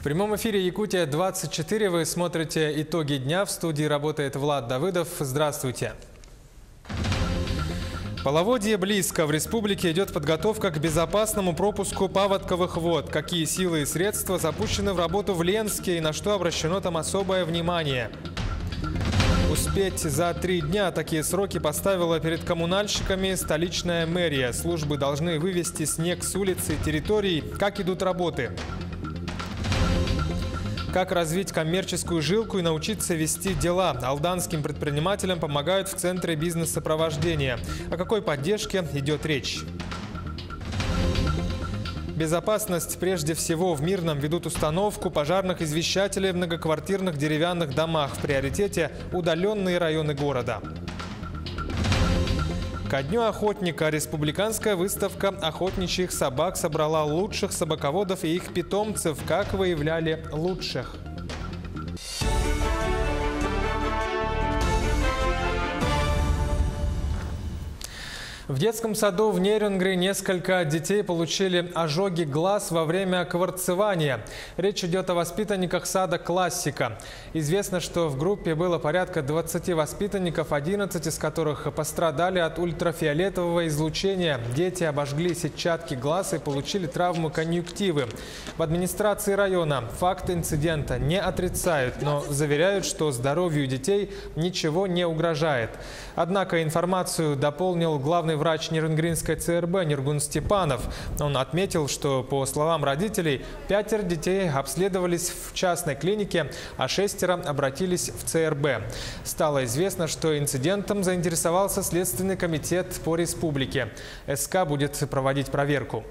В прямом эфире «Якутия-24» вы смотрите итоги дня. В студии работает Влад Давыдов. Здравствуйте. Половодье близко. В республике идет подготовка к безопасному пропуску паводковых вод. Какие силы и средства запущены в работу в Ленске и на что обращено там особое внимание? Успеть за 3 дня. Такие сроки поставила перед коммунальщиками столичная мэрия. Службы должны вывести снег с улиц и территорий. Как идут работы? Как развить коммерческую жилку и научиться вести дела? Алданским предпринимателям помогают в Центре бизнес-сопровождения. О какой поддержке идет речь? Безопасность прежде всего. В Мирном ведут установку пожарных извещателей в многоквартирных деревянных домах. В приоритете удаленные районы города. Ко дню охотника республиканская выставка охотничьих собак собрала лучших собаководов и их питомцев. Как выявляли лучших? В детском саду в Нерюнгри несколько детей получили ожоги глаз во время кварцевания. Речь идет о воспитанниках сада «Классика». Известно, что в группе было порядка 20 воспитанников, 11 из которых пострадали от ультрафиолетового излучения. Дети обожгли сетчатки глаз и получили травму конъюнктивы. В администрации района факт инцидента не отрицают, но заверяют, что здоровью детей ничего не угрожает. Однако информацию дополнил главный врач Нерюнгринской ЦРБ Ниргун Степанов. Он отметил, что, по словам родителей, 5 детей обследовались в частной клинике, а 6 обратились в ЦРБ. Стало известно, что инцидентом заинтересовался Следственный комитет по республике. СК будет проводить проверку.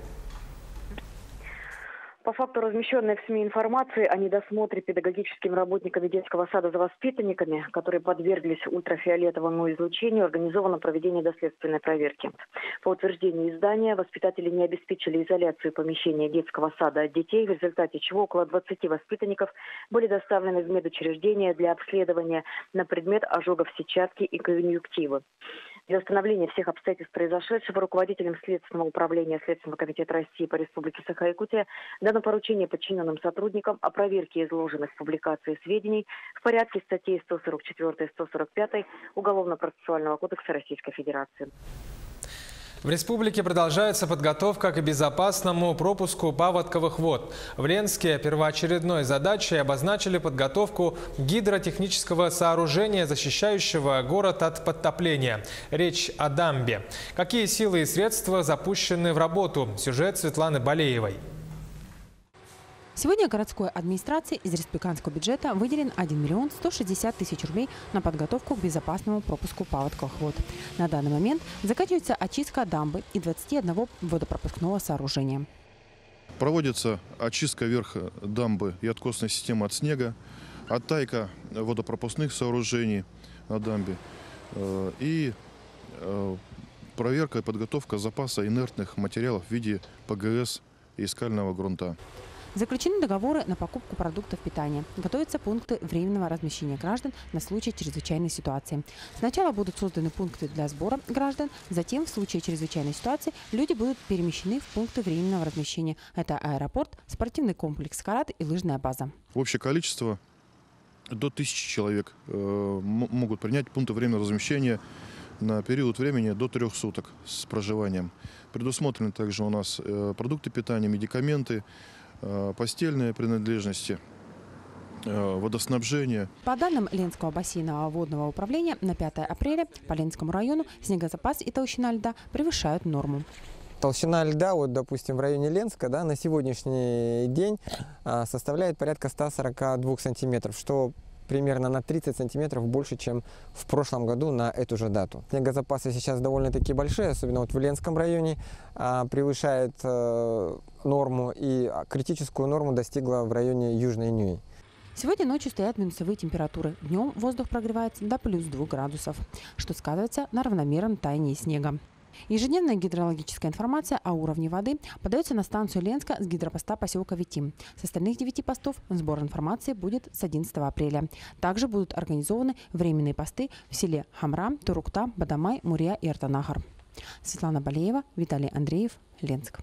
По факту размещенной в СМИ информации о недосмотре педагогическими работниками детского сада за воспитанниками, которые подверглись ультрафиолетовому излучению, организовано проведение доследственной проверки. По утверждению издания, воспитатели не обеспечили изоляцию помещения детского сада от детей, в результате чего около 20 воспитанников были доставлены в медучреждение для обследования на предмет ожогов сетчатки и конъюнктивы. Для установления всех обстоятельств произошедшего руководителем Следственного управления Следственного комитета России по Республике Саха-Якутия дано поручение подчиненным сотрудникам о проверке изложенных в публикации сведений в порядке статей 144 и 145 Уголовно-процессуального кодекса Российской Федерации. В республике продолжается подготовка к безопасному пропуску паводковых вод. В Ленске первоочередной задачей обозначили подготовку гидротехнического сооружения, защищающего город от подтопления. Речь о дамбе. Какие силы и средства запущены в работу? Сюжет Светланы Балеевой. Сегодня городской администрации из республиканского бюджета выделен 1 миллион 160 тысяч рублей на подготовку к безопасному пропуску паводковых вод. На данный момент заканчивается очистка дамбы и 21 водопропускного сооружения. Проводится очистка верха дамбы и откосной системы от снега, оттайка водопропускных сооружений на дамбе и проверка и подготовка запаса инертных материалов в виде ПГС и скального грунта. Заключены договоры на покупку продуктов питания. Готовятся пункты временного размещения граждан на случай чрезвычайной ситуации. Сначала будут созданы пункты для сбора граждан, затем в случае чрезвычайной ситуации люди будут перемещены в пункты временного размещения. Это аэропорт, спортивный комплекс «Карат» и лыжная база. Общее количество до 1000 человек могут принять пункты временного размещения на период времени до 3 суток с проживанием. Предусмотрены также у нас продукты питания, медикаменты, постельные принадлежности, водоснабжение. По данным Ленского бассейнового водного управления, на 5 апреля по Ленскому району снегозапас и толщина льда превышают норму. Толщина льда, вот, допустим, в районе Ленска, да, на сегодняшний день составляет порядка 142 сантиметров, что примерно на 30 сантиметров больше, чем в прошлом году на эту же дату. Снегозапасы сейчас довольно-таки большие, особенно вот в Ленском районе, превышает норму, и критическую норму достигла в районе Южной Нюи. Сегодня ночью стоят минусовые температуры. Днем воздух прогревается до +2 градусов, что сказывается на равномерном таянии снега. Ежедневная гидрологическая информация о уровне воды подается на станцию Ленска с гидропоста поселка Витим. С остальных 9 постов сбор информации будет с 11 апреля. Также будут организованы временные посты в селе Хамра, Турукта, Бадамай, Мурия и Артанахар. Светлана Балеева, Виталий Андреев, Ленск.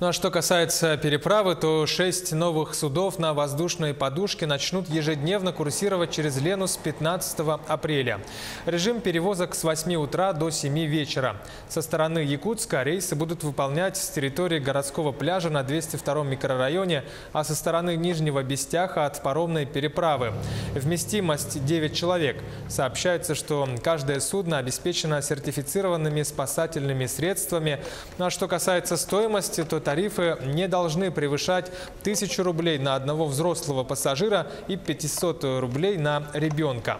Ну а что касается переправы, то 6 новых судов на воздушной подушке начнут ежедневно курсировать через Лену с 15 апреля. Режим перевозок с 8 утра до 7 вечера. Со стороны Якутска рейсы будут выполнять с территории городского пляжа на 202 микрорайоне, а со стороны Нижнего Бестяха от паромной переправы. Вместимость 9 человек. Сообщается, что каждое судно обеспечено сертифицированными спасательными средствами. Ну а что касается стоимости, то тарифы не должны превышать 1000 рублей на одного взрослого пассажира и 500 рублей на ребенка.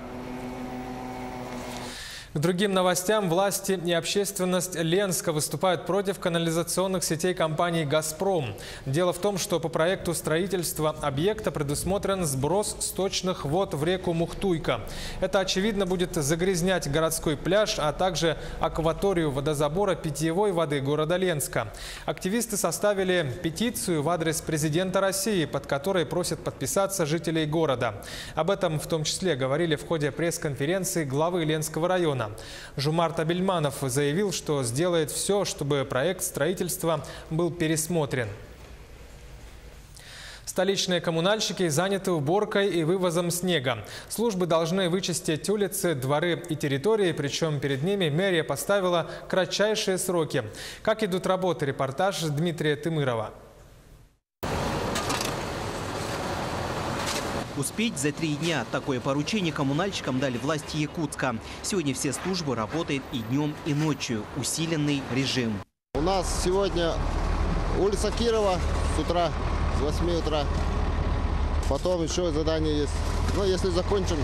К другим новостям. Власти и общественность Ленска выступают против канализационных сетей компании «Газпром». Дело в том, что по проекту строительства объекта предусмотрен сброс сточных вод в реку Мухтуйка. Это, очевидно, будет загрязнять городской пляж, а также акваторию водозабора питьевой воды города Ленска. Активисты составили петицию в адрес президента России, под которой просят подписаться жителей города. Об этом в том числе говорили в ходе пресс-конференции главы Ленского района. Жумарт Абельманов заявил, что сделает все, чтобы проект строительства был пересмотрен. Столичные коммунальщики заняты уборкой и вывозом снега. Службы должны вычистить улицы, дворы и территории, причем перед ними мэрия поставила кратчайшие сроки. Как идут работы? Репортаж Дмитрия Тымырова. Успеть за 3 дня. Такое поручение коммунальщикам дали власти Якутска. Сегодня все службы работают и днем, и ночью. Усиленный режим. У нас сегодня улица Кирова с утра, с 8 утра. Потом еще задание есть. Но если закончим,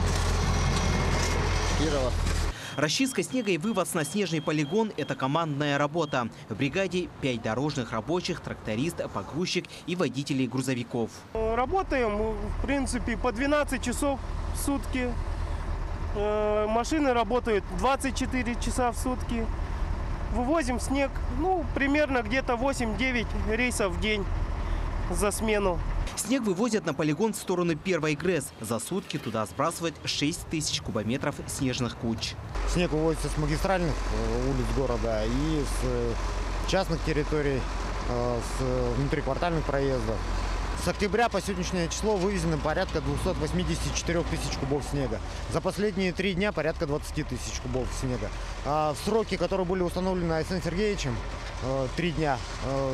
Кирова. Расчистка снега и вывоз на снежный полигон – это командная работа. В бригаде 5 дорожных рабочих, тракторист, погрузчик и водители грузовиков. Работаем, в принципе, по 12 часов в сутки. Машины работают 24 часа в сутки. Вывозим снег, примерно где-то 8-9 рейсов в день за смену. Снег вывозят на полигон в сторону Первой ГРЭС. За сутки туда сбрасывают 6000 кубометров снежных куч. Снег вывозится с магистральных улиц города и с частных территорий, с внутриквартальных проездов. С октября по сегодняшнее число вывезено порядка 284 тысяч кубов снега. За последние 3 дня порядка 20 тысяч кубов снега. А в сроки, которые были установлены Александром Сергеевичем, 3 дня,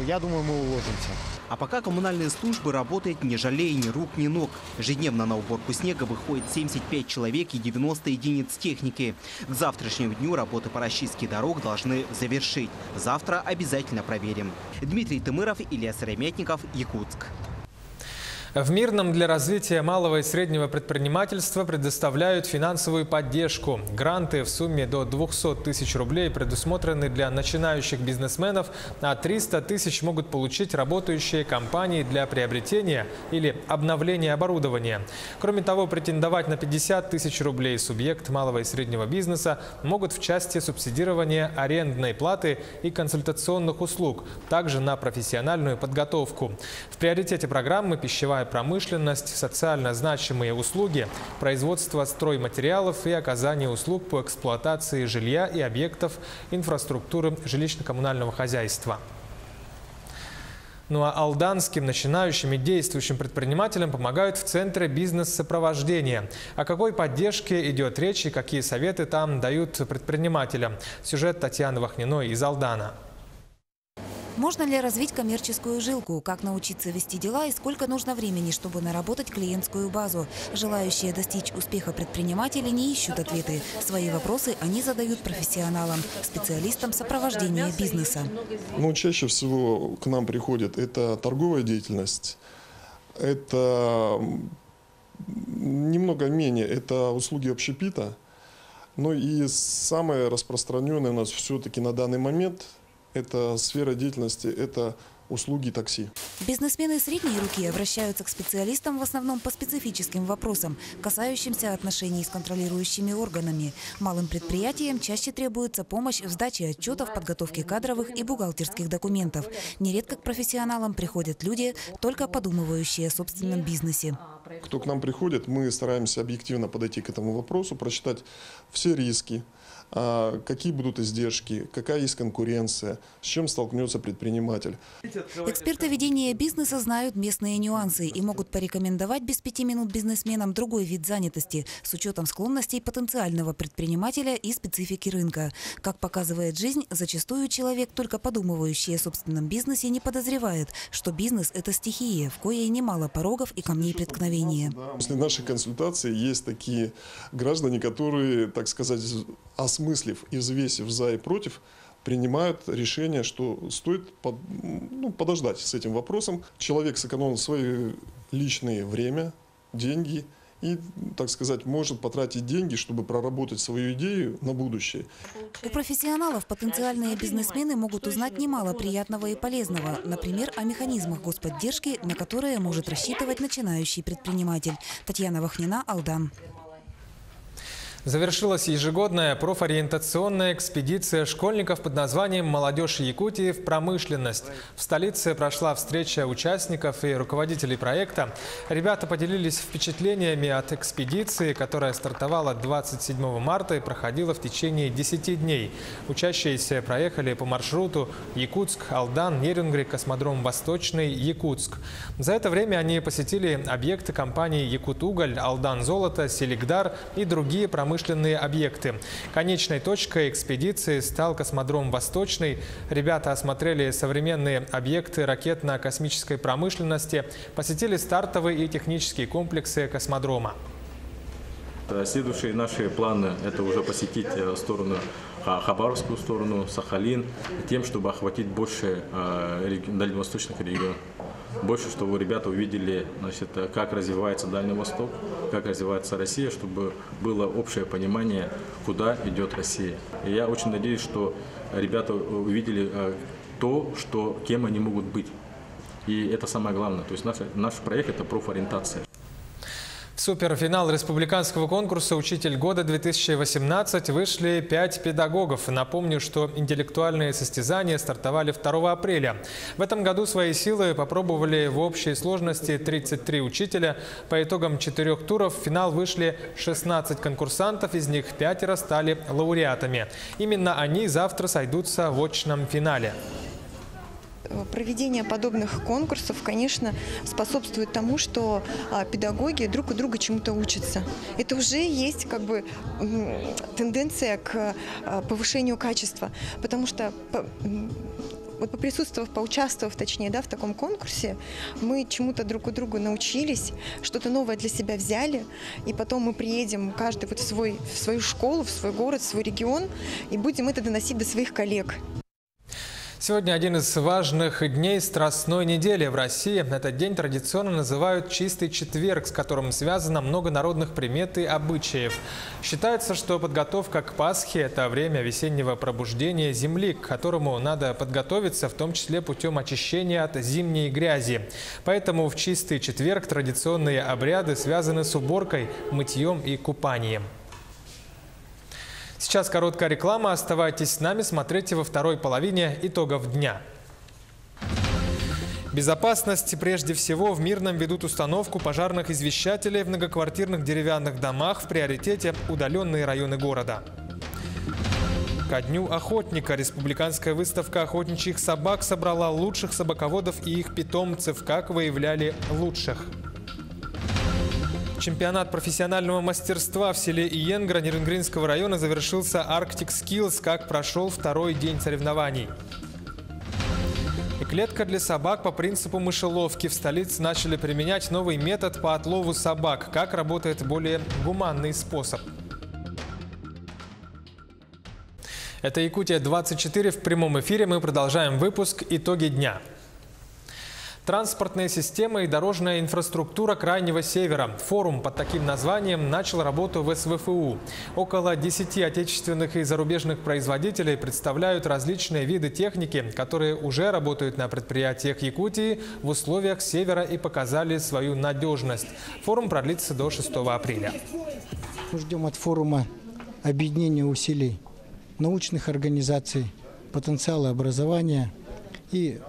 я думаю, мы уложимся. А пока коммунальные службы работают, не жалея ни рук, ни ног. Ежедневно на уборку снега выходит 75 человек и 90 единиц техники. К завтрашнему дню работы по расчистке дорог должны завершить. Завтра обязательно проверим. Дмитрий Тымыров, Илья Сыромятников, Якутск. В Мирном для развития малого и среднего предпринимательства предоставляют финансовую поддержку. Гранты в сумме до 200 тысяч рублей предусмотрены для начинающих бизнесменов, а 300 тысяч могут получить работающие компании для приобретения или обновления оборудования. Кроме того, претендовать на 50 тысяч рублей субъект малого и среднего бизнеса могут в части субсидирования арендной платы и консультационных услуг, также на профессиональную подготовку. В приоритете программы пищевая промышленность, социально значимые услуги, производство стройматериалов и оказание услуг по эксплуатации жилья и объектов инфраструктуры жилищно-коммунального хозяйства. Ну а алданским начинающим и действующим предпринимателям помогают в Центре бизнес-сопровождения. О какой поддержке идет речь и какие советы там дают предпринимателям? Сюжет Татьяны Вахниной из Алдана. Можно ли развить коммерческую жилку? Как научиться вести дела и сколько нужно времени, чтобы наработать клиентскую базу? Желающие достичь успеха предприниматели не ищут ответы. Свои вопросы они задают профессионалам, специалистам сопровождения бизнеса. Чаще всего к нам приходит это торговая деятельность, это немного менее, это услуги общепита. И самое распространенное у нас все-таки на данный момент – это сфера деятельности, это услуги такси. Бизнесмены средней руки обращаются к специалистам в основном по специфическим вопросам, касающимся отношений с контролирующими органами. Малым предприятиям чаще требуется помощь в сдаче отчетов, подготовке кадровых и бухгалтерских документов. Нередко к профессионалам приходят люди, только подумывающие о собственном бизнесе. Кто к нам приходит, мы стараемся объективно подойти к этому вопросу, просчитать все риски, какие будут издержки, какая есть конкуренция, с чем столкнется предприниматель. Эксперты ведения бизнеса знают местные нюансы и могут порекомендовать без 5 минут бизнесменам другой вид занятости с учетом склонностей потенциального предпринимателя и специфики рынка. Как показывает жизнь, зачастую человек, только подумывающий о собственном бизнесе, не подозревает, что бизнес – это стихия, в коей немало порогов и камней преткновения. После нашей консультации есть такие граждане, которые, так сказать, осмыслив и взвесив за и против, принимают решение, что стоит подождать с этим вопросом. Человек сэкономил свое личное время, деньги и, так сказать, может потратить деньги, чтобы проработать свою идею на будущее. У профессионалов потенциальные бизнесмены могут узнать немало приятного и полезного. Например, о механизмах господдержки, на которые может рассчитывать начинающий предприниматель. Татьяна Вахнина, Алдан. Завершилась ежегодная профориентационная экспедиция школьников под названием «Молодежь Якутии в промышленность». В столице прошла встреча участников и руководителей проекта. Ребята поделились впечатлениями от экспедиции, которая стартовала 27 марта и проходила в течение 10 дней. Учащиеся проехали по маршруту Якутск, Алдан, Нерюнгри, космодром Восточный, Якутск. За это время они посетили объекты компаний «Якутуголь», «Алдан Золото», «Селигдар» и другие промышленные объекты. Конечной точкой экспедиции стал космодром Восточный. Ребята осмотрели современные объекты ракетно-космической промышленности, посетили стартовые и технические комплексы космодрома. Следующие наши планы – это уже посетить сторону Хабаровскую сторону, Сахалин, тем, чтобы охватить больше дальневосточных регионов. Больше, чтобы ребята увидели, значит, как развивается Дальний Восток, как развивается Россия, чтобы было общее понимание, куда идет Россия. И я очень надеюсь, что ребята увидели то, кем они могут быть. И это самое главное. То есть наш проект – это профориентация. В суперфинал республиканского конкурса «Учитель года-2018» вышли 5 педагогов. Напомню, что интеллектуальные состязания стартовали 2 апреля. В этом году свои силы попробовали в общей сложности 33 учителя. По итогам 4 туров в финал вышли 16 конкурсантов, из них 5 стали лауреатами. Именно они завтра сойдутся в очном финале. Проведение подобных конкурсов, конечно, способствует тому, что педагоги друг у друга чему-то учатся. Это уже есть как бы тенденция к повышению качества, потому что поприсутствовав, поучаствовав, точнее, в таком конкурсе, мы чему-то друг у друга научились, что-то новое для себя взяли, и потом мы приедем каждый в свою школу, в свой город, в свой регион, и будем это доносить до своих коллег. Сегодня один из важных дней Страстной недели в России. Этот день традиционно называют «Чистый четверг», с которым связано много народных примет и обычаев. Считается, что подготовка к Пасхе – это время весеннего пробуждения земли, к которому надо подготовиться, в том числе путем очищения от зимней грязи. Поэтому в Чистый четверг традиционные обряды связаны с уборкой, мытьем и купанием. Сейчас короткая реклама. Оставайтесь с нами, смотрите во второй половине итогов дня. Безопасность прежде всего. В Мирном ведут установку пожарных извещателей в многоквартирных деревянных домах. В приоритете удаленные районы города. Ко дню охотника республиканская выставка охотничьих собак собрала лучших собаководов и их питомцев. Как выявляли лучших. Чемпионат профессионального мастерства в селе Иенгра Нерюнгринского района завершился Arctic Skills. Как прошел 2-й день соревнований. И клетка для собак по принципу мышеловки. В столице начали применять новый метод по отлову собак. Как работает более гуманный способ. Это Якутия-24 в прямом эфире. Мы продолжаем выпуск «Итоги дня». Транспортные системы и дорожная инфраструктура Крайнего Севера. Форум под таким названием начал работу в СВФУ. Около 10 отечественных и зарубежных производителей представляют различные виды техники, которые уже работают на предприятиях Якутии в условиях Севера и показали свою надежность. Форум продлится до 6 апреля. Мы ждем от форума объединения усилий научных организаций, потенциала образования и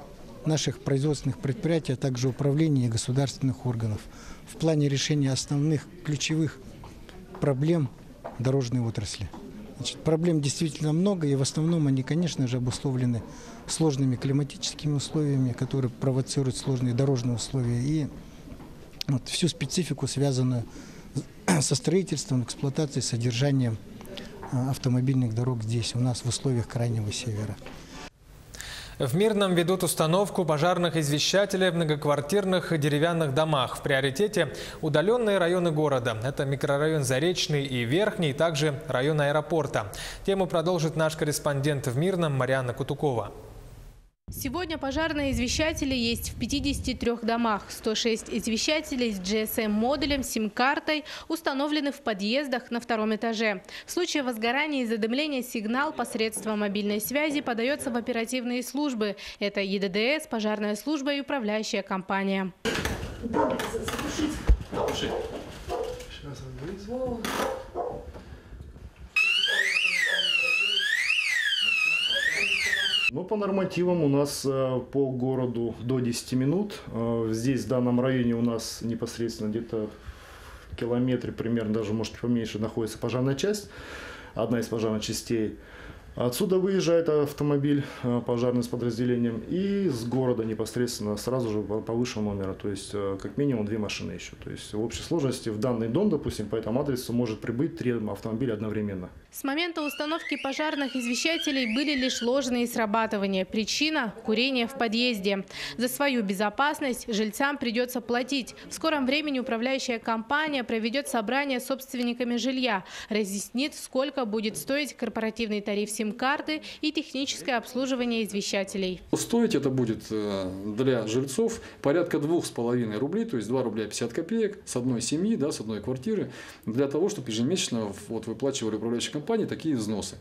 наших производственных предприятий, а также управления и государственных органов в плане решения основных ключевых проблем дорожной отрасли. Значит, проблем действительно много, и в основном они, конечно же, обусловлены сложными климатическими условиями, которые провоцируют сложные дорожные условия, и вот всю специфику, связанную со строительством, эксплуатацией, содержанием автомобильных дорог здесь, у нас в условиях Крайнего Севера. В Мирном ведут установку пожарных извещателей в многоквартирных деревянных домах. В приоритете удаленные районы города. Это микрорайон Заречный и Верхний, также район аэропорта. Тему продолжит наш корреспондент в Мирном Марьяна Кутукова. Сегодня пожарные извещатели есть в 53 домах. 106 извещателей с GSM-модулем, сим-картой установлены в подъездах на втором этаже. В случае возгорания и задымления сигнал посредством мобильной связи подается в оперативные службы. Это ЕДДС, пожарная служба и управляющая компания. Ну, по нормативам у нас по городу до 10 минут. Здесь, в данном районе, у нас непосредственно где-то в километре, примерно, даже может поменьше, находится пожарная часть, одна из пожарных частей. Отсюда выезжает автомобиль пожарный с подразделением, и с города непосредственно сразу же по высшему номеру, то есть как минимум 2 машины еще. То есть в общей сложности в данный дом, допустим, по этому адресу может прибыть 3 автомобиля одновременно. С момента установки пожарных извещателей были лишь ложные срабатывания. Причина – курение в подъезде. За свою безопасность жильцам придется платить. В скором времени управляющая компания проведет собрание с собственниками жилья, разъяснит, сколько будет стоить корпоративный тариф сим-карты и техническое обслуживание извещателей. Стоить это будет для жильцов порядка 2,5 рублей, то есть 2 рубля 50 копеек с одной семьи, да, с одной квартиры, для того, чтобы ежемесячно выплачивали управляющие компании такие взносы.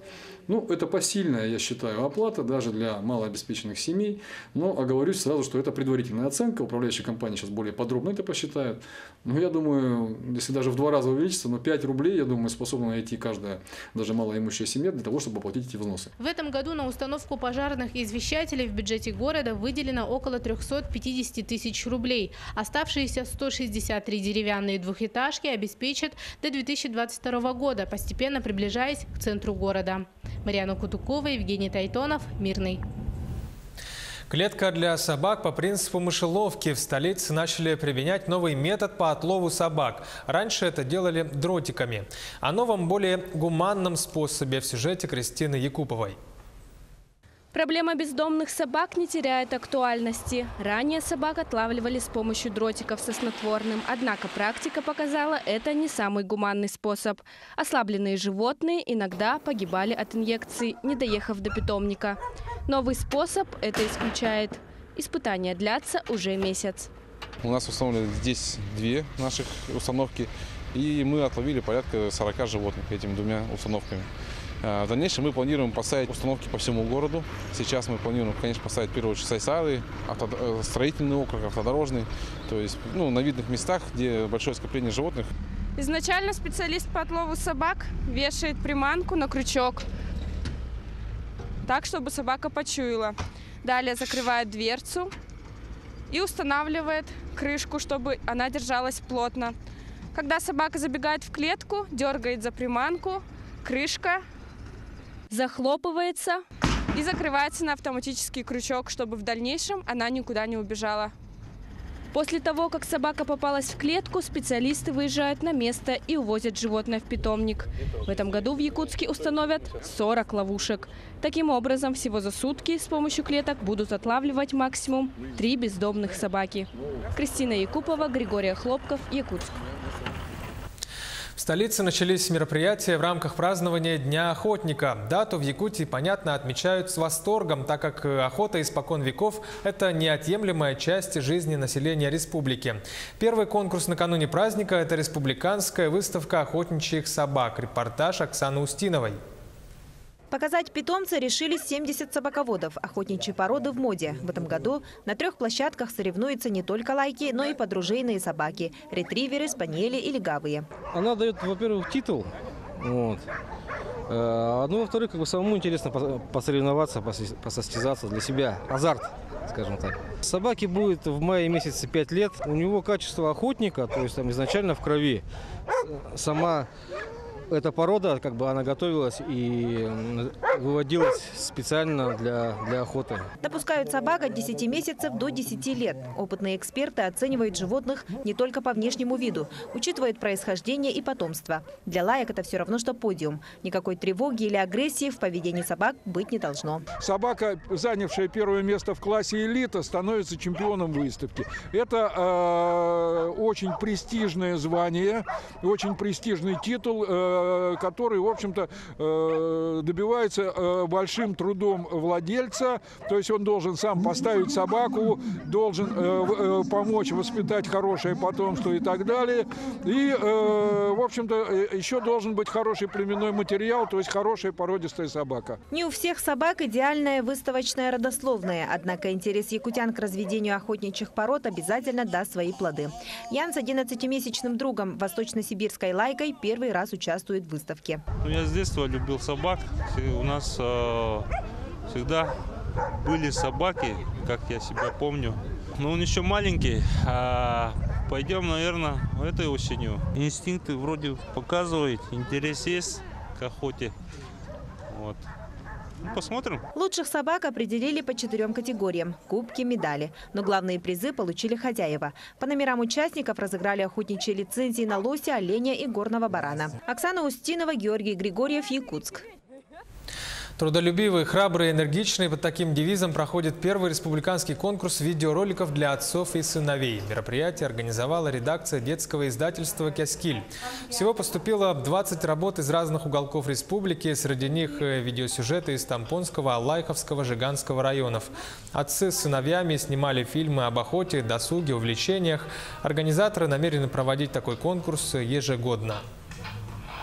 Ну, это посильная, я считаю, оплата даже для малообеспеченных семей. Но оговорюсь сразу, что это предварительная оценка. Управляющая компания сейчас более подробно это посчитает. Но я думаю, если даже в 2 раза увеличится, но 5 рублей, я думаю, способна найти каждая, даже малоимущая семья, для того, чтобы оплатить эти взносы. В этом году на установку пожарных извещателей в бюджете города выделено около 350 тысяч рублей. Оставшиеся 163 деревянные двухэтажки обеспечат до 2022 года, постепенно приближаясь к центру города. Марьяна Кутукова, Евгений Тайтонов, Мирный. Клетка для собак по принципу мышеловки. В столице начали применять новый метод по отлову собак. Раньше это делали дротиками. О новом, более гуманном способе в сюжете Кристины Якуповой. Проблема бездомных собак не теряет актуальности. Ранее собак отлавливали с помощью дротиков со снотворным. Однако практика показала, это не самый гуманный способ. Ослабленные животные иногда погибали от инъекций, не доехав до питомника. Новый способ это исключает. Испытания длятся уже месяц. У нас установлены здесь 2 наших установки. И мы отловили порядка 40 животных этими 2 установками. В дальнейшем мы планируем поставить установки по всему городу. Сейчас мы планируем, конечно, поставить в первую очередь Сайсары, строительный округ, автодорожный. То есть на видных местах, где большое скопление животных. Изначально специалист по отлову собак вешает приманку на крючок, так, чтобы собака почуяла. Далее закрывает дверцу и устанавливает крышку, чтобы она держалась плотно. Когда собака забегает в клетку, дергает за приманку, крышка захлопывается и закрывается на автоматический крючок, чтобы в дальнейшем она никуда не убежала. После того, как собака попалась в клетку, специалисты выезжают на место и увозят животное в питомник. В этом году в Якутске установят 40 ловушек. Таким образом, всего за сутки с помощью клеток будут отлавливать максимум 3 бездомных собаки. Кристина Якупова, Григорий Хлопков, Якутск. В столице начались мероприятия в рамках празднования Дня охотника. Дату в Якутии, понятно, отмечают с восторгом, так как охота испокон веков – это неотъемлемая часть жизни населения республики. Первый конкурс накануне праздника – это республиканская выставка охотничьих собак. Репортаж Оксаны Устиновой. Показать питомца решили 70 собаководов. Охотничьи породы в моде. В этом году на 3 площадках соревнуются не только лайки, но и подружейные собаки – ретриверы, спаниели и легавые. Она дает, во-первых, титул. Во-вторых, самому интересно посоревноваться, посостязаться для себя. Азарт, скажем так. Собаке будет в мае месяце 5 лет. У него качество охотника, то есть изначально в крови. Сама Эта порода, она готовилась и выводилась специально для охоты. Допускают собак от 10 месяцев до 10 лет. Опытные эксперты оценивают животных не только по внешнему виду, учитывают происхождение и потомство. Для лаек это все равно, что подиум. Никакой тревоги или агрессии в поведении собак быть не должно. Собака, занявшая первое место в классе элита, становится чемпионом выставки. Это очень престижное звание, очень престижный титул, который, в общем-то, добивается большим трудом владельца. То есть он должен сам поставить собаку, должен помочь воспитать хорошее потомство и так далее. И, в общем-то, еще должен быть хороший племенной материал, то есть хорошая породистая собака. Не у всех собак идеальная выставочная родословная. Однако интерес якутян к разведению охотничьих пород обязательно даст свои плоды. Ян с 11-месячным другом восточно-сибирской лайкой первый раз участвует в выставке. Я с детства любил собак. У нас всегда были собаки, как я себя помню. Но он еще маленький. Пойдем, наверное, этой осенью. Инстинкты вроде показывают, интерес есть к охоте. Вот. Посмотрим. Лучших собак определили по 4 категориям – кубки, медали. Но главные призы получили хозяева. По номерам участников разыграли охотничьи лицензии на лося, оленя и горного барана. Оксана Устинова, Георгий Григорьев, Якутск. Трудолюбивый, храбрый, энергичный. Под таким девизом проходит первый республиканский конкурс видеороликов для отцов и сыновей. Мероприятие организовала редакция детского издательства «Кяскиль». Всего поступило 20 работ из разных уголков республики. Среди них видеосюжеты из Тампонского, Алайховского, Жиганского районов. Отцы с сыновьями снимали фильмы об охоте, досуге, увлечениях. Организаторы намерены проводить такой конкурс ежегодно.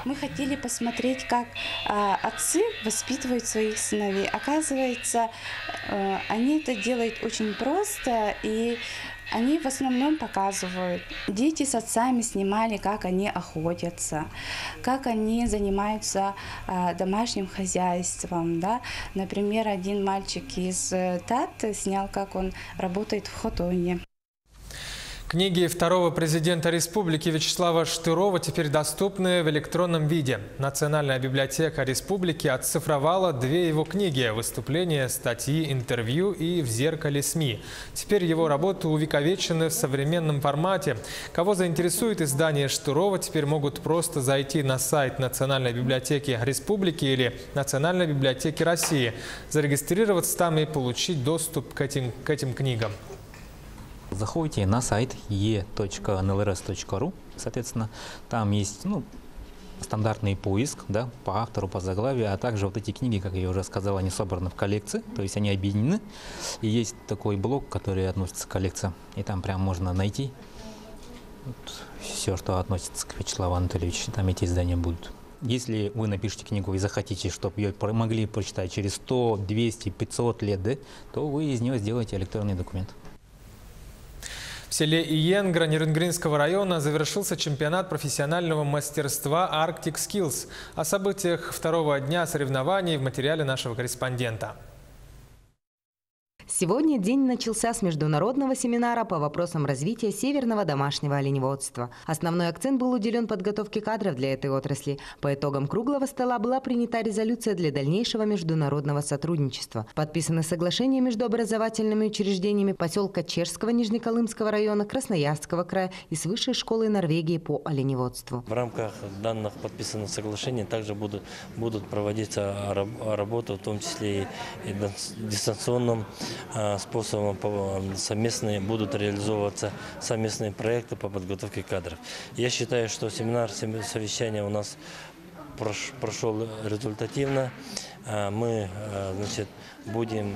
Мы хотели посмотреть, как отцы воспитывают своих сыновей. Оказывается, они это делают очень просто, и они в основном показывают. Дети с отцами снимали, как они охотятся, как они занимаются домашним хозяйством. Да? Например, один мальчик из Тат снял, как он работает в Хотоне. Книги второго президента республики Вячеслава Штырова теперь доступны в электронном виде. Национальная библиотека республики оцифровала 2 его книги – выступления, статьи, интервью и в зеркале СМИ. Теперь его работы увековечены в современном формате. Кого заинтересует издание Штырова, теперь могут просто зайти на сайт Национальной библиотеки республики или Национальной библиотеки России, зарегистрироваться там и получить доступ к этим книгам. Заходите на сайт e.nlrs.ru, соответственно, там есть стандартный поиск, да, по автору, по заглавию, а также вот эти книги, как я уже сказал, они собраны в коллекции, то есть они объединены. И есть такой блок, который относится к коллекции, и там прям можно найти все, что относится к Вячеславу Анатольевичу, там эти издания будут. Если вы напишите книгу и захотите, чтобы ее могли прочитать через 100, 200, 500 лет, да, то вы из нее сделаете электронный документ. В селе Иенгра Нерюнгринского района завершился чемпионат профессионального мастерства Arctic Skills. О событиях второго дня соревнований в материале нашего корреспондента. Сегодня день начался с международного семинара по вопросам развития северного домашнего оленеводства. Основной акцент был уделен подготовке кадров для этой отрасли. По итогам круглого стола была принята резолюция для дальнейшего международного сотрудничества. Подписаны соглашения между образовательными учреждениями поселка Чешского Нижнеколымского района, Красноярского края и с Высшей школой Норвегии по оленеводству. В рамках данных подписанных соглашений также будут проводиться работы, в том числе и дистанционным способом совместные будут реализовываться совместные проекты по подготовке кадров. Я считаю, что совещание у нас прошел результативно. Мы, будем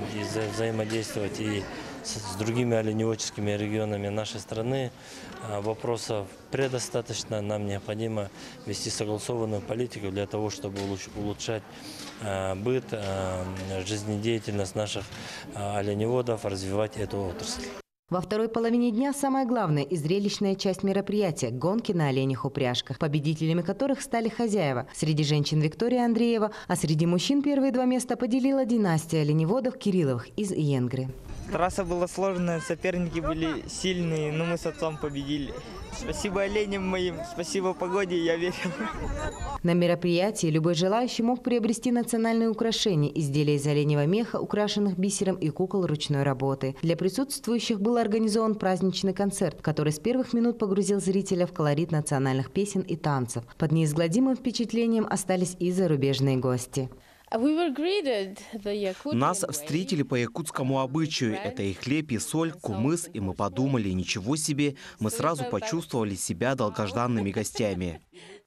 взаимодействовать и с другими оленеводческими регионами нашей страны. Вопросов предостаточно. Нам необходимо вести согласованную политику для того, чтобы улучшать быт, жизнедеятельность наших оленеводов, развивать эту отрасль. Во второй половине дня самая главная и зрелищная часть мероприятия – гонки на оленях упряжках, победителями которых стали хозяева. Среди женщин Виктория Андреева, а среди мужчин первые 2 места поделила династия оленеводов Кирилловых из Иенгры. Трасса была сложная, соперники были сильные, но мы с отцом победили. Спасибо оленям моим, спасибо погоде, я верил. На мероприятии любой желающий мог приобрести национальные украшения, изделия из оленевого меха, украшенных бисером, и кукол ручной работы. Для присутствующих был организован праздничный концерт, который с первых минут погрузил зрителя в колорит национальных песен и танцев. Под неизгладимым впечатлением остались и зарубежные гости. Нас встретили по якутскому обычаю. Это и хлеб, и соль, кумыс. И мы подумали, ничего себе, мы сразу почувствовали себя долгожданными гостями.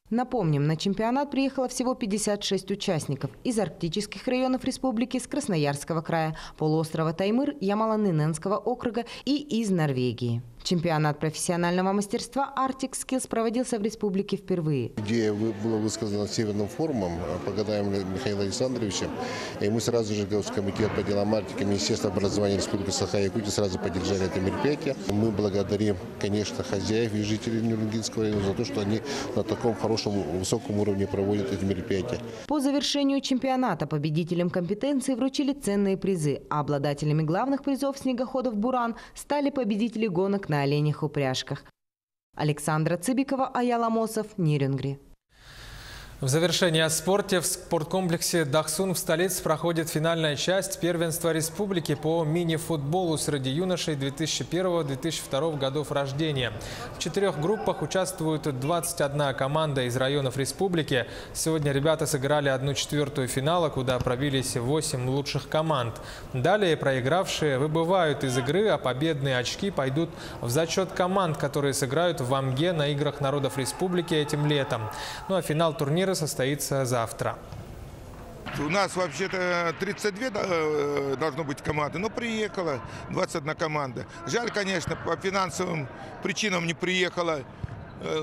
Напомним, на чемпионат приехало всего 56 участников из арктических районов республики, с Красноярского края, полуострова Таймыр, Ямало-Ненецкого округа и из Норвегии. Чемпионат профессионального мастерства Arctic Skills проводился в республике впервые. Идея была высказана Северным форумом Погадаем Михаила Александровича. И мы сразу же, Комитет по делам Арктики, Министерство образования Республики Саха-Якутия сразу поддержали это мероприятие. Мы благодарим, конечно, хозяев и жителей Нюрнгинского района за то, что они на таком хорошем, высоком уровне проводят эти мероприятия. По завершению чемпионата победителям компетенции вручили ценные призы, а обладателями главных призов снегоходов «Буран» стали победители гонок на оленях упряжках. Александра Цыбикова, Аял Амосов, Нерюнгри. В завершении о спорте в спорткомплексе «Дахсун» в столице проходит финальная часть первенства республики по мини-футболу среди юношей 2001-2002 годов рождения. В 4 группах участвуют 21 команда из районов республики. Сегодня ребята сыграли 1/4 финала, куда пробились 8 лучших команд. Далее проигравшие выбывают из игры, а победные очки пойдут в зачет команд, которые сыграют в Амге на играх народов республики этим летом. Ну а финал турнира состоится завтра. У нас вообще-то 32 должно быть команды, но приехала 21 команда. Жаль, конечно, по финансовым причинам не приехала.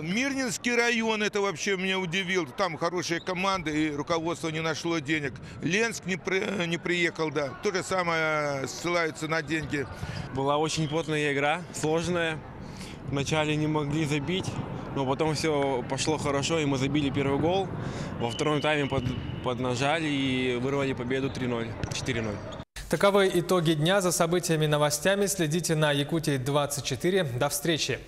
Мирнинский район, это вообще меня удивил. Там хорошие команды, и руководство не нашло денег. Ленск не приехал, да. То же самое, ссылаются на деньги. Была очень плотная игра, сложная. Вначале не могли забить, но потом все пошло хорошо, и мы забили первый гол. Во втором тайме поднажали и вырвали победу 3-0, 4-0. Таковы итоги дня. За событиями и новостями следите на Якутии 24. До встречи!